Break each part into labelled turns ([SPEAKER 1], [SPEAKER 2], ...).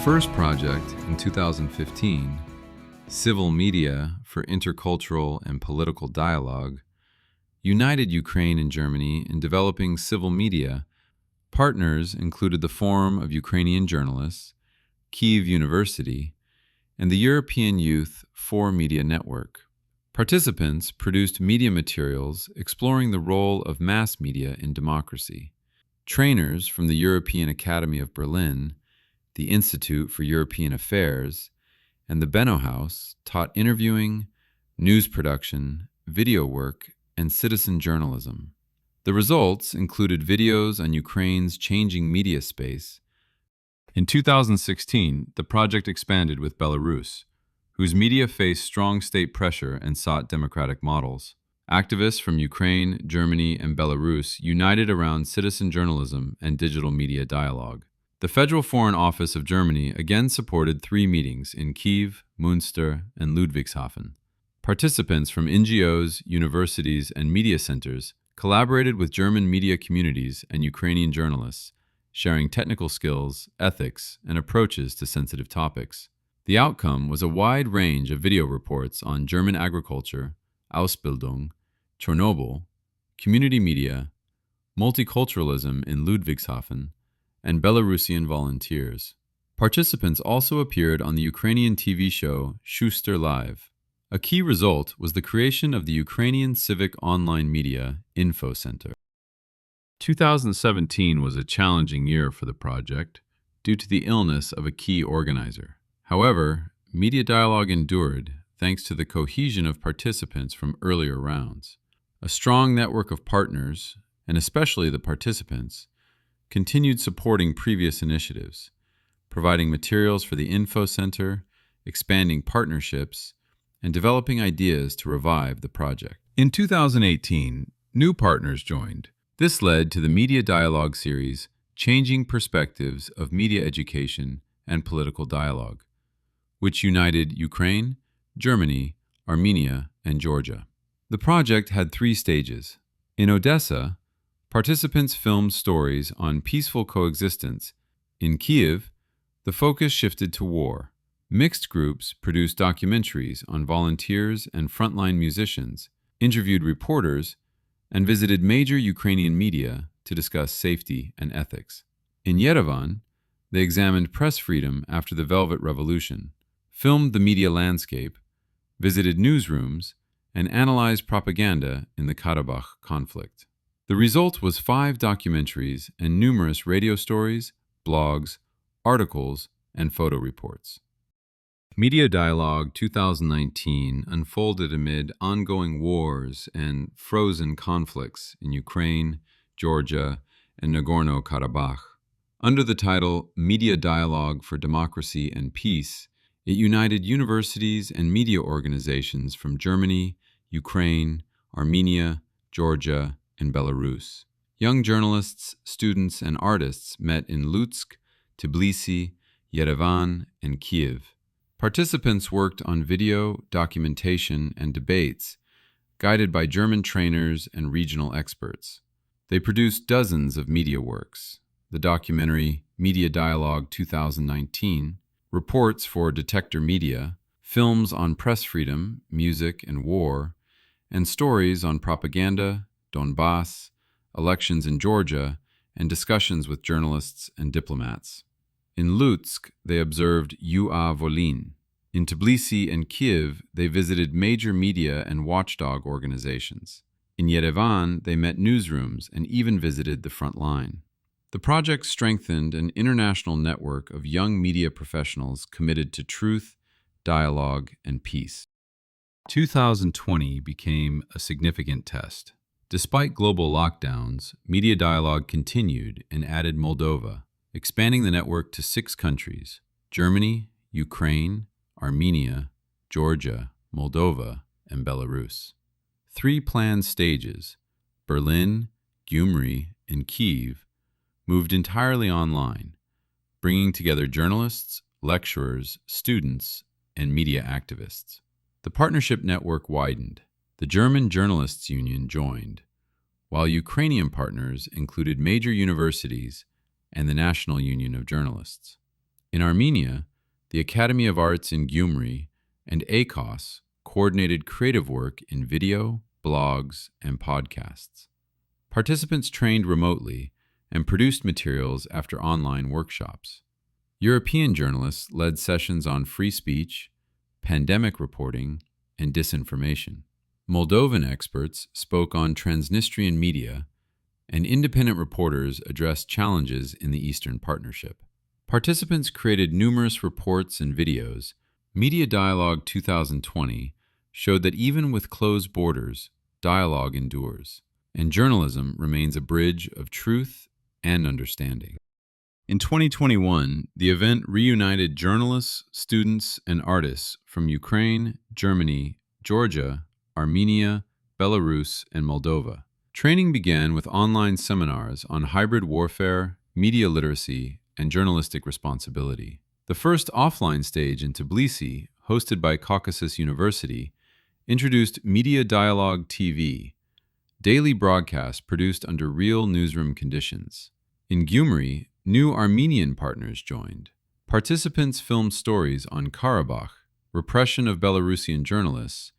[SPEAKER 1] first project in 2015, Civil Media for Intercultural and Political Dialogue, united Ukraine and Germany in developing civil media. Partners included the Forum of Ukrainian Journalists, Kyiv University, and the European Youth for Media Network. Participants produced media materials exploring the role of mass media in democracy. Trainers from the European Academy of Berlin, the Institute for European Affairs, and the Benno House taught interviewing, news production, video work, and citizen journalism. The results included videos on Ukraine's changing media space. In 2016, the project expanded with Belarus, whose media faced strong state pressure and sought democratic models. Activists from Ukraine, Germany, and Belarus united around citizen journalism and digital media dialogue. The Federal Foreign Office of Germany again supported 3 meetings in Kyiv, Münster, and Ludwigshafen. Participants from NGOs, universities, and media centers collaborated with German media communities and Ukrainian journalists, sharing technical skills, ethics, and approaches to sensitive topics. The outcome was a wide range of video reports on German agriculture, Ausbildung, Chernobyl, community media, multiculturalism in Ludwigshafen, and Belarusian volunteers. Participants also appeared on the Ukrainian TV show Schuster Live. A key result was the creation of the Ukrainian Civic Online Media Info Center. 2017 was a challenging year for the project due to the illness of a key organizer. However, media dialogue endured thanks to the cohesion of participants from earlier rounds. A strong network of partners, and especially the participants, continued supporting previous initiatives, providing materials for the Info Center, expanding partnerships, and developing ideas to revive the project. In 2018, new partners joined. This led to the Media Dialogue series, Changing Perspectives of Media Education and Political Dialogue, which united Ukraine, Germany, Armenia, and Georgia. The project had 3 stages. In Odessa, participants filmed stories on peaceful coexistence. In Kyiv, the focus shifted to war. Mixed groups produced documentaries on volunteers and frontline musicians, interviewed reporters, and visited major Ukrainian media to discuss safety and ethics. In Yerevan, they examined press freedom after the Velvet Revolution, filmed the media landscape, visited newsrooms, and analyzed propaganda in the Karabakh conflict. The result was 5 documentaries and numerous radio stories, blogs, articles, and photo reports. Media Dialogue 2019 unfolded amid ongoing wars and frozen conflicts in Ukraine, Georgia, and Nagorno-Karabakh. Under the title Media Dialogue for Democracy and Peace, it united universities and media organizations from Germany, Ukraine, Armenia, Georgia, and Belarus. Young journalists, students, and artists met in Lutsk, Tbilisi, Yerevan, and Kyiv. Participants worked on video, documentation, and debates, guided by German trainers and regional experts. They produced dozens of media works: the documentary Media Dialogue 2019, reports for Detector Media, films on press freedom, music, and war, and stories on propaganda, Donbass, elections in Georgia, and discussions with journalists and diplomats. In Lutsk, they observed Ua Volin. In Tbilisi and Kyiv, they visited major media and watchdog organizations. In Yerevan, they met newsrooms and even visited the front line. The project strengthened an international network of young media professionals committed to truth, dialogue, and peace. 2020 became a significant test. Despite global lockdowns, Media Dialogue continued and added Moldova, expanding the network to 6 countries: Germany, Ukraine, Armenia, Georgia, Moldova, and Belarus. 3 planned stages, Berlin, Gyumri, and Kyiv, moved entirely online, bringing together journalists, lecturers, students, and media activists. The partnership network widened. The German Journalists Union joined, while Ukrainian partners included major universities and the National Union of Journalists. In Armenia, the Academy of Arts in Gyumri and ACOS coordinated creative work in video, blogs, and podcasts. Participants trained remotely and produced materials after online workshops. European journalists led sessions on free speech, pandemic reporting, and disinformation. Moldovan experts spoke on Transnistrian media, and independent reporters addressed challenges in the Eastern Partnership. Participants created numerous reports and videos. Media Dialogue 2020 showed that even with closed borders, dialogue endures, and journalism remains a bridge of truth and understanding. In 2021, the event reunited journalists, students, and artists from Ukraine, Germany, Georgia, Armenia, Belarus, and Moldova. Training began with online seminars on hybrid warfare, media literacy, and journalistic responsibility. The first offline stage in Tbilisi, hosted by Caucasus University, introduced Media Dialogue TV, daily broadcasts produced under real newsroom conditions. In Gyumri, new Armenian partners joined. Participants filmed stories on Karabakh, repression of Belarusian journalists,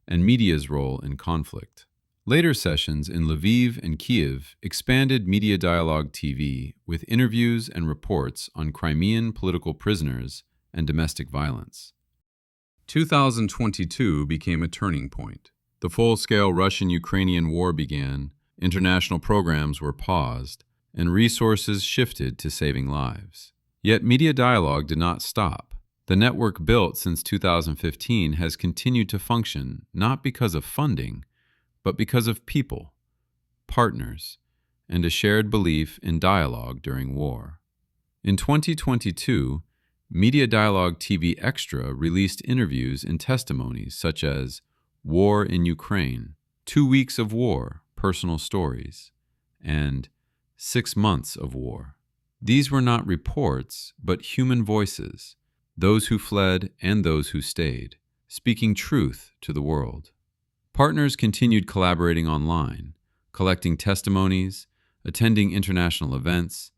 [SPEAKER 1] and media's role in conflict. Later sessions in Lviv and Kyiv expanded Media Dialogue TV with interviews and reports on Crimean political prisoners and domestic violence. 2022 became a turning point. The full-scale Russian-Ukrainian war began, international programs were paused, and resources shifted to saving lives. Yet Media Dialogue did not stop. The network built since 2015 has continued to function not because of funding, but because of people, partners, and a shared belief in dialogue during war. In 2022, Media Dialogue TV Extra released interviews and testimonies such as War in Ukraine, 2 Weeks of War, Personal Stories, and 6 Months of War. These were not reports, but human voices, those who fled and those who stayed, speaking truth to the world. Partners continued collaborating online, collecting testimonies, attending international events,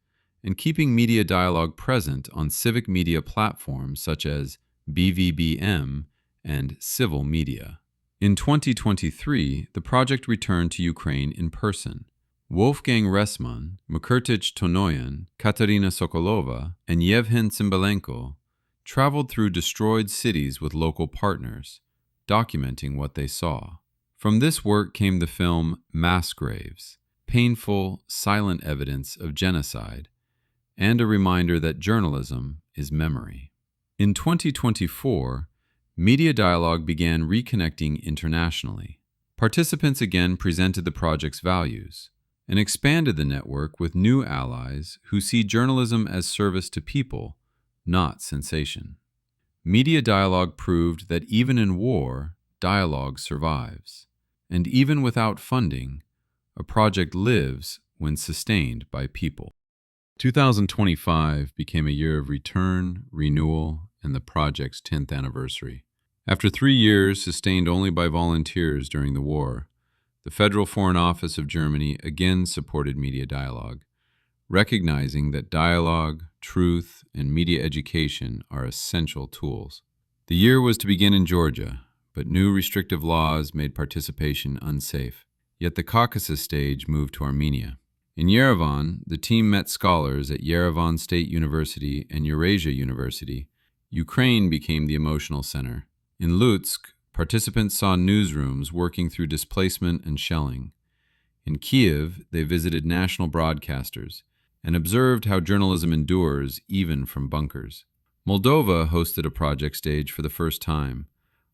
[SPEAKER 1] and keeping Media Dialogue present on civic media platforms such as BVBM and Civil Media. In 2023, the project returned to Ukraine in person. Wolfgang Resman, Mykirtych Tonoyan, Katerina Sokolova, and Yevhen Cymbalenko traveled through destroyed cities with local partners, documenting what they saw. From this work came the film Mass Graves, painful, silent evidence of genocide, and a reminder that journalism is memory. In 2024, Media Dialogue began reconnecting internationally. Participants again presented the project's values and expanded the network with new allies who see journalism as service to people, not sensation. Media Dialogue proved that even in war, dialogue survives. And even without funding, a project lives when sustained by people. 2025 became a year of return, renewal, and the project's 10th anniversary. After 3 years sustained only by volunteers during the war, the Federal Foreign Office of Germany again supported Media Dialogue, recognizing that dialogue, truth, and media education are essential tools. The year was to begin in Georgia, but new restrictive laws made participation unsafe. Yet the Caucasus stage moved to Armenia. In Yerevan, the team met scholars at Yerevan State University and Eurasia University. Ukraine became the emotional center. In Lutsk, participants saw newsrooms working through displacement and shelling. In Kyiv, they visited national broadcasters and observed how journalism endures even from bunkers. Moldova hosted a project stage for the first time,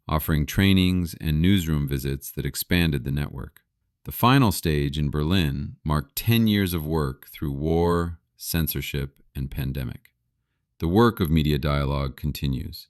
[SPEAKER 1] offering trainings and newsroom visits that expanded the network. The final stage in Berlin marked 10 years of work through war, censorship, and pandemic. The work of Media Dialogue continues.